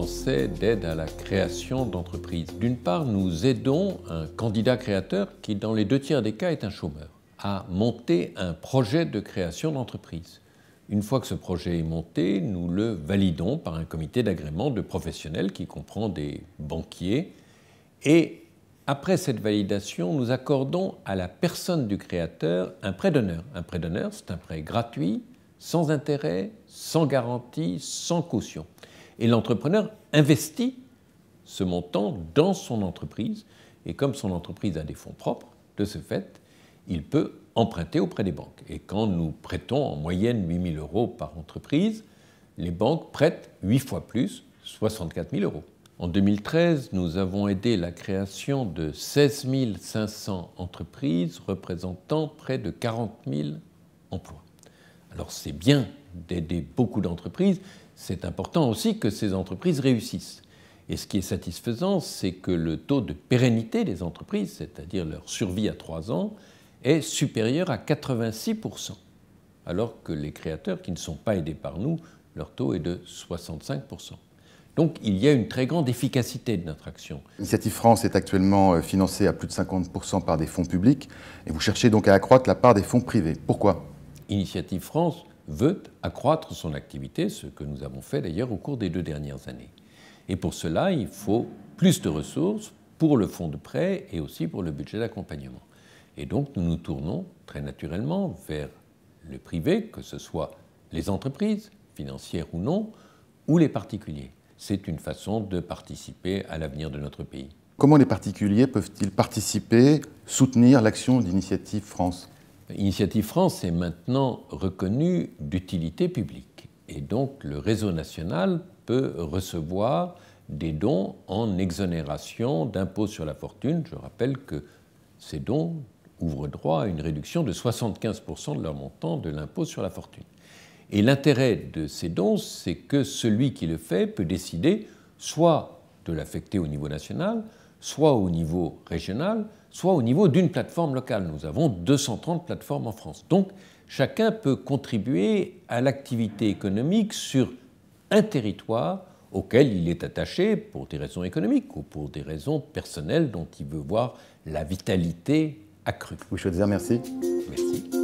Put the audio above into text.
français d'aide à la création d'entreprises. D'une part, nous aidons un candidat créateur qui, dans les 2 tiers des cas, est un chômeur, à monter un projet de création d'entreprise. Une fois que ce projet est monté, nous le validons par un comité d'agrément de professionnels qui comprend des banquiers. Et après cette validation, nous accordons à la personne du créateur un prêt d'honneur. Un prêt d'honneur, c'est un prêt gratuit, sans intérêt, sans garantie, sans caution. Et l'entrepreneur investit ce montant dans son entreprise. Et comme son entreprise a des fonds propres, de ce fait, il peut emprunter auprès des banques. Et quand nous prêtons en moyenne 8 000 € par entreprise, les banques prêtent 8 fois plus, 64 000 €. En 2013, nous avons aidé la création de 16 500 entreprises représentant près de 40 000 emplois. Alors c'est bien d'aider beaucoup d'entreprises, c'est important aussi que ces entreprises réussissent. Et ce qui est satisfaisant, c'est que le taux de pérennité des entreprises, c'est-à-dire leur survie à 3 ans, est supérieur à 86%, alors que les créateurs qui ne sont pas aidés par nous, leur taux est de 65%. Donc il y a une très grande efficacité de notre action. Initiative France est actuellement financée à plus de 50% par des fonds publics et vous cherchez donc à accroître la part des fonds privés. Pourquoi ? Initiative France veut accroître son activité, ce que nous avons fait d'ailleurs au cours des 2 dernières années. Et pour cela, il faut plus de ressources pour le fonds de prêt et aussi pour le budget d'accompagnement. Et donc nous nous tournons très naturellement vers le privé, que ce soit les entreprises, financières ou non, ou les particuliers. C'est une façon de participer à l'avenir de notre pays. Comment les particuliers peuvent-ils participer, soutenir l'action d'Initiative France ? Initiative France est maintenant reconnue d'utilité publique. Et donc le réseau national peut recevoir des dons en exonération d'impôt sur la fortune. Je rappelle que ces dons ouvrent droit à une réduction de 75% de leur montant de l'impôt sur la fortune. Et l'intérêt de ces dons, c'est que celui qui le fait peut décider soit de l'affecter au niveau national, soit au niveau régional, soit au niveau d'une plateforme locale. Nous avons 230 plateformes en France. Donc, chacun peut contribuer à l'activité économique sur un territoire auquel il est attaché pour des raisons économiques ou pour des raisons personnelles dont il veut voir la vitalité accrue. Louis Schweitzer, merci. Merci.